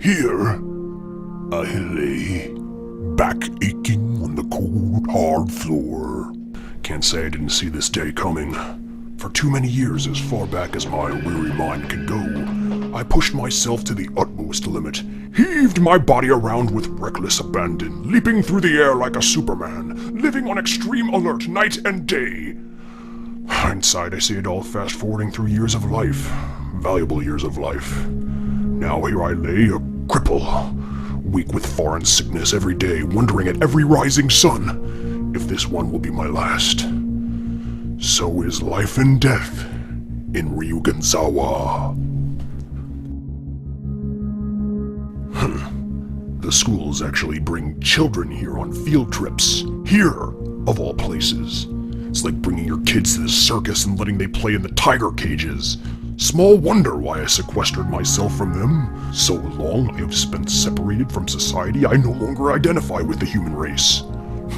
Here, I lay, back aching on the cold, hard floor. Can't say I didn't see this day coming. For too many years, as far back as my weary mind can go, I pushed myself to the utmost limit, heaved my body around with reckless abandon, leaping through the air like a Superman, living on extreme alert night and day. Hindsight, I see it all fast-forwarding through years of life, valuable years of life. Now here I lay, a cripple, weak with foreign sickness every day, wondering at every rising sun if this one will be my last. So is life and death in Ryuganzawa. The schools actually bring children here on field trips. Here, of all places. It's like bringing your kids to the circus and letting them play in the tiger cages. Small wonder why I sequestered myself from them. So long I have spent separated from society, I no longer identify with the human race.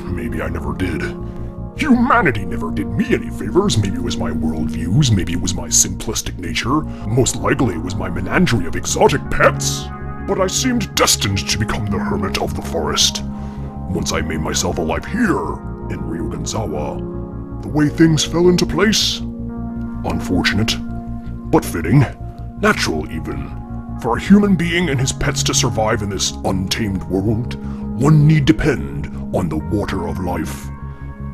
Maybe I never did. Humanity never did me any favors. Maybe it was my worldviews, maybe it was my simplistic nature. Most likely it was my menagerie of exotic pets. But I seemed destined to become the hermit of the forest. Once I made myself alive here, in Ryuganzawa, the way things fell into place? Unfortunate, but fitting, natural even. For a human being and his pets to survive in this untamed world, one need depend on the water of life.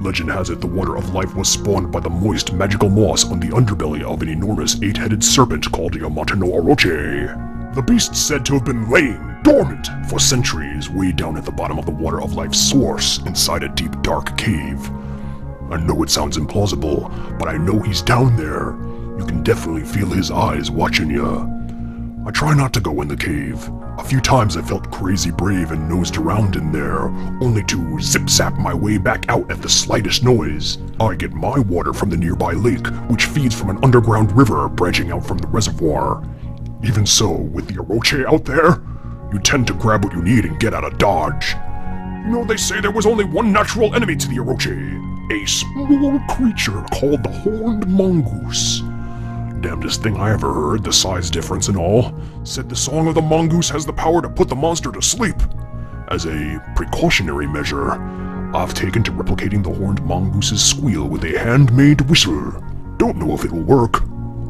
Legend has it the water of life was spawned by the moist magical moss on the underbelly of an enormous 8-headed serpent called Yamata no Orochi. The beast's said to have been laying dormant for centuries way down at the bottom of the water of life's source inside a deep dark cave. I know it sounds implausible, but I know he's down there. You can definitely feel his eyes watching ya. I try not to go in the cave. A few times I felt crazy brave and nosed around in there, only to zip-zap my way back out at the slightest noise. I get my water from the nearby lake, which feeds from an underground river branching out from the reservoir. Even so, with the Orochi out there, you tend to grab what you need and get out of dodge. You know, they say there was only one natural enemy to the Orochi, a small creature called the horned mongoose. Damnedest thing I ever heard, the size difference and all. Said the song of the mongoose has the power to put the monster to sleep. As a precautionary measure, I've taken to replicating the horned mongoose's squeal with a handmade whistle. Don't know if it'll work.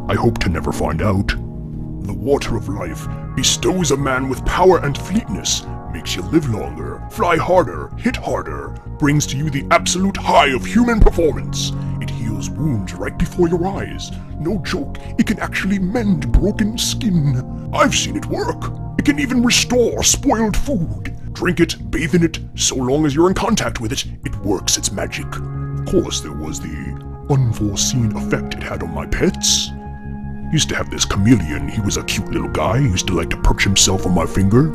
I hope to never find out. The water of life bestows a man with power and fleetness, makes you live longer, fly harder, hit harder, brings to you the absolute high of human performance. It heals wounds right before your eyes. No joke, it can actually mend broken skin. I've seen it work. It can even restore spoiled food. Drink it, bathe in it, so long as you're in contact with it, it works its magic. Of course, there was the unforeseen effect it had on my pets. Used to have this chameleon, he was a cute little guy, used to like to perch himself on my finger.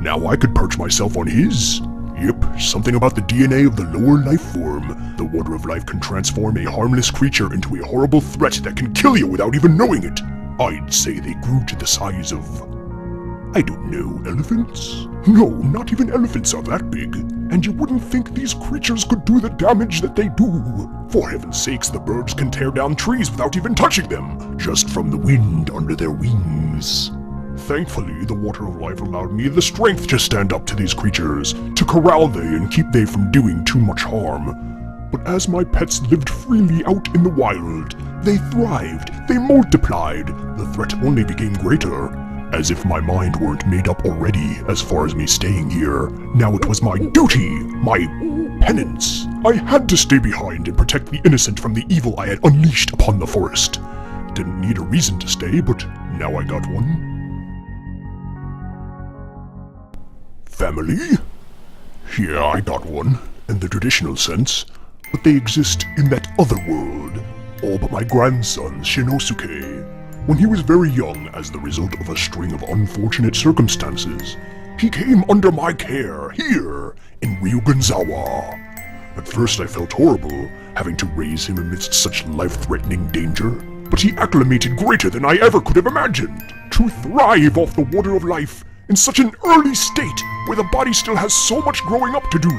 Now I could perch myself on his. Yep, something about the DNA of the lower life form. The water of life can transform a harmless creature into a horrible threat that can kill you without even knowing it. I'd say they grew to the size of, I don't know, elephants? No, not even elephants are that big. And you wouldn't think these creatures could do the damage that they do. For heaven's sakes, the birds can tear down trees without even touching them, just from the wind under their wings. Thankfully, the water of life allowed me the strength to stand up to these creatures, to corral they and keep they from doing too much harm. But as my pets lived freely out in the wild, they thrived, they multiplied, the threat only became greater. As if my mind weren't made up already as far as me staying here. Now it was my duty, my penance. I had to stay behind and protect the innocent from the evil I had unleashed upon the forest. Didn't need a reason to stay, but now I got one. Family? Yeah, I got one, in the traditional sense, but they exist in that other world, all but my grandson, Shinnosuke. When he was very young, as the result of a string of unfortunate circumstances, he came under my care here in Ryuganzawa. At first I felt horrible, having to raise him amidst such life-threatening danger, but he acclimated greater than I ever could have imagined. To thrive off the water of life in such an early state where the body still has so much growing up to do.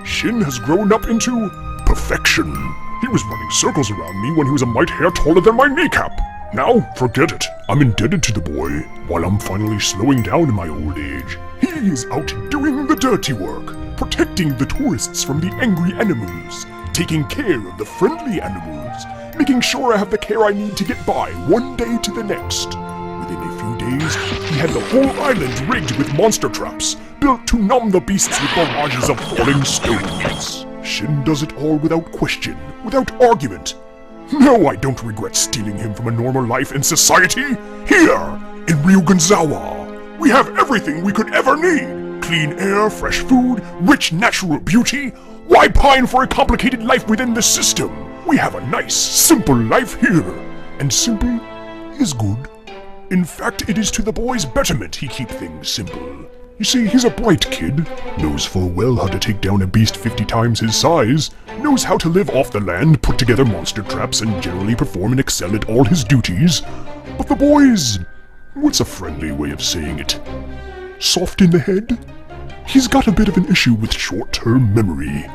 Shin has grown up into perfection. He was running circles around me when he was a mite hair taller than my kneecap. Now, forget it. I'm indebted to the boy, while I'm finally slowing down in my old age. He is out doing the dirty work, protecting the tourists from the angry animals, taking care of the friendly animals, making sure I have the care I need to get by one day to the next. Within a few days, he had the whole island rigged with monster traps, built to numb the beasts with barrages of falling stones. Shin does it all without question, without argument. No, I don't regret stealing him from a normal life in society. Here, in Ryugunzawa, we have everything we could ever need. Clean air, fresh food, rich natural beauty. Why pine for a complicated life within the system? We have a nice, simple life here. And simple is good. In fact, it is to the boy's betterment he keeps things simple. You see, he's a bright kid, knows full well how to take down a beast 50 times his size, knows how to live off the land, put together monster traps, and generally perform and excel at all his duties. But the boy's... what's a friendly way of saying it? Soft in the head? He's got a bit of an issue with short-term memory.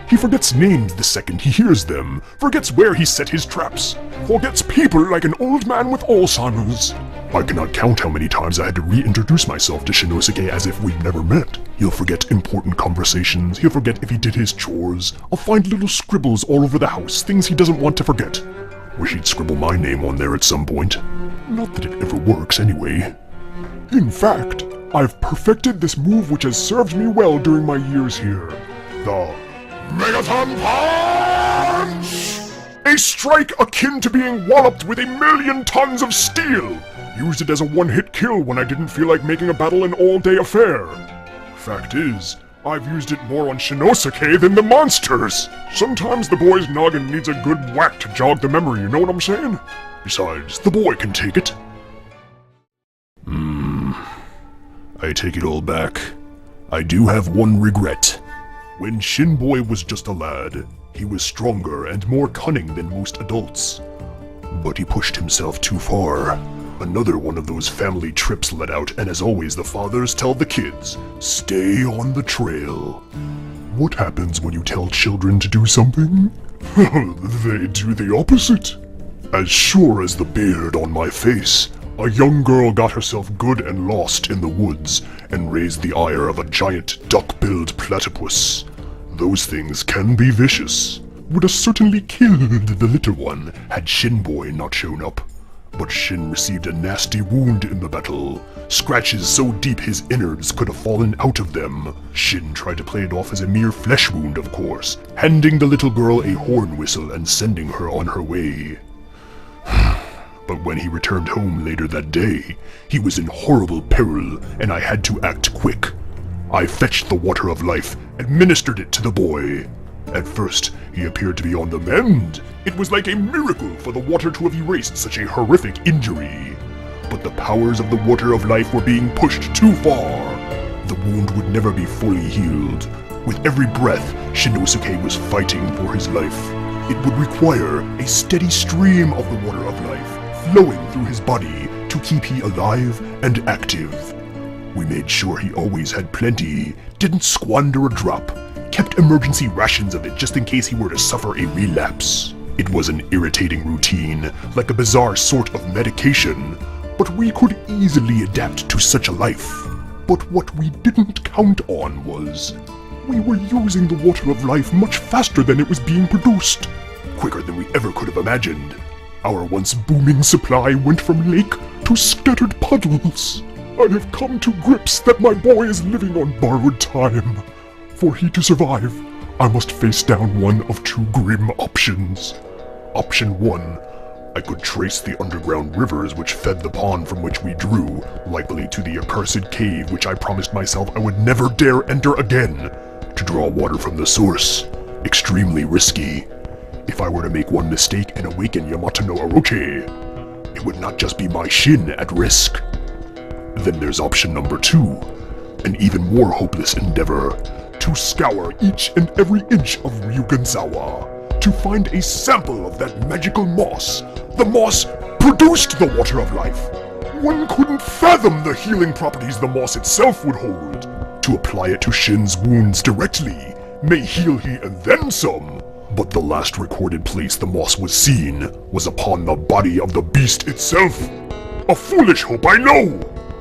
He forgets names the second he hears them, forgets where he set his traps, forgets people like an old man with Alzheimer's. I cannot count how many times I had to reintroduce myself to Shinnosuke as if we'd never met. He'll forget important conversations, he'll forget if he did his chores. I'll find little scribbles all over the house, things he doesn't want to forget. Wish he'd scribble my name on there at some point. Not that it ever works anyway. In fact, I've perfected this move which has served me well during my years here. The Megaton Punch! A strike akin to being walloped with 1,000,000 tons of steel! Used it as a one-hit kill when I didn't feel like making a battle an all-day affair. Fact is, I've used it more on Shinnosuke than the monsters! Sometimes the boy's noggin needs a good whack to jog the memory, you know what I'm saying? Besides, the boy can take it. I take it all back. I do have one regret. When Shinboy was just a lad, he was stronger and more cunning than most adults. But he pushed himself too far. Another one of those family trips let out, and as always the fathers tell the kids, stay on the trail. What happens when you tell children to do something? They do the opposite. As sure as the beard on my face, a young girl got herself good and lost in the woods and raised the ire of a giant duck-billed platypus. Those things can be vicious. Would have certainly killed the little one had Shinboy not shown up. But Shin received a nasty wound in the battle. Scratches so deep his innards could have fallen out of them. Shin tried to play it off as a mere flesh wound, of course, handing the little girl a horn whistle and sending her on her way. But when he returned home later that day, he was in horrible peril, and I had to act quick. I fetched the water of life, administered it to the boy. At first, he appeared to be on the mend. It was like a miracle for the water to have erased such a horrific injury. But the powers of the water of life were being pushed too far. The wound would never be fully healed. With every breath, Shinnosuke was fighting for his life. It would require a steady stream of the water of life flowing through his body to keep he alive and active. We made sure he always had plenty, didn't squander a drop, kept emergency rations of it just in case he were to suffer a relapse. It was an irritating routine, like a bizarre sort of medication, but we could easily adapt to such a life. But what we didn't count on was, we were using the water of life much faster than it was being produced. Quicker than we ever could have imagined. Our once booming supply went from lake to scattered puddles. I have come to grips that my boy is living on borrowed time. For he to survive, I must face down one of two grim options. Option 1, I could trace the underground rivers which fed the pond from which we drew, likely to the accursed cave which I promised myself I would never dare enter again, to draw water from the source. Extremely risky. If I were to make one mistake and awaken Yamato no Orochi, it would not just be my Shin at risk. Then there's option number 2, an even more hopeless endeavor, to scour each and every inch of Ryugunzawa, to find a sample of that magical moss. The moss produced the water of life. One couldn't fathom the healing properties the moss itself would hold. To apply it to Shin's wounds directly, may heal he and then some. But the last recorded place the moss was seen was upon the body of the beast itself. A foolish hope, I know,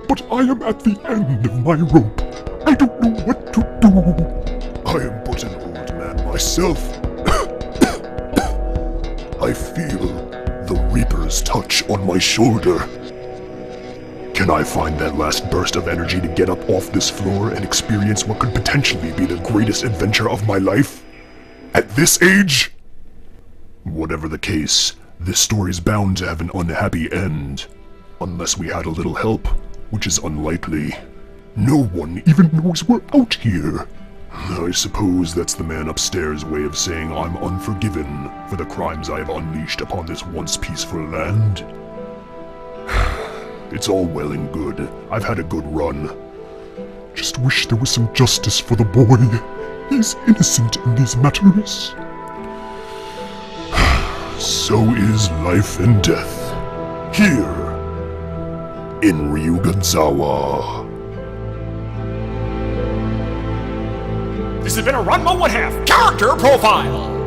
but I am at the end of my rope. I don't know what to do. I am but an old man myself. I feel the Reaper's touch on my shoulder. Can I find that last burst of energy to get up off this floor and experience what could potentially be the greatest adventure of my life? At this age? Whatever the case, this story's bound to have an unhappy end. Unless we had a little help, which is unlikely. No one even knows we're out here. I suppose that's the man upstairs' way of saying I'm unforgiven for the crimes I have unleashed upon this once peaceful land. It's all well and good. I've had a good run. Just wish there was some justice for the boy. He's innocent in these matters. So is life and death. Here, in Ryugazawa. This has been a Ranma What Half Character Profile!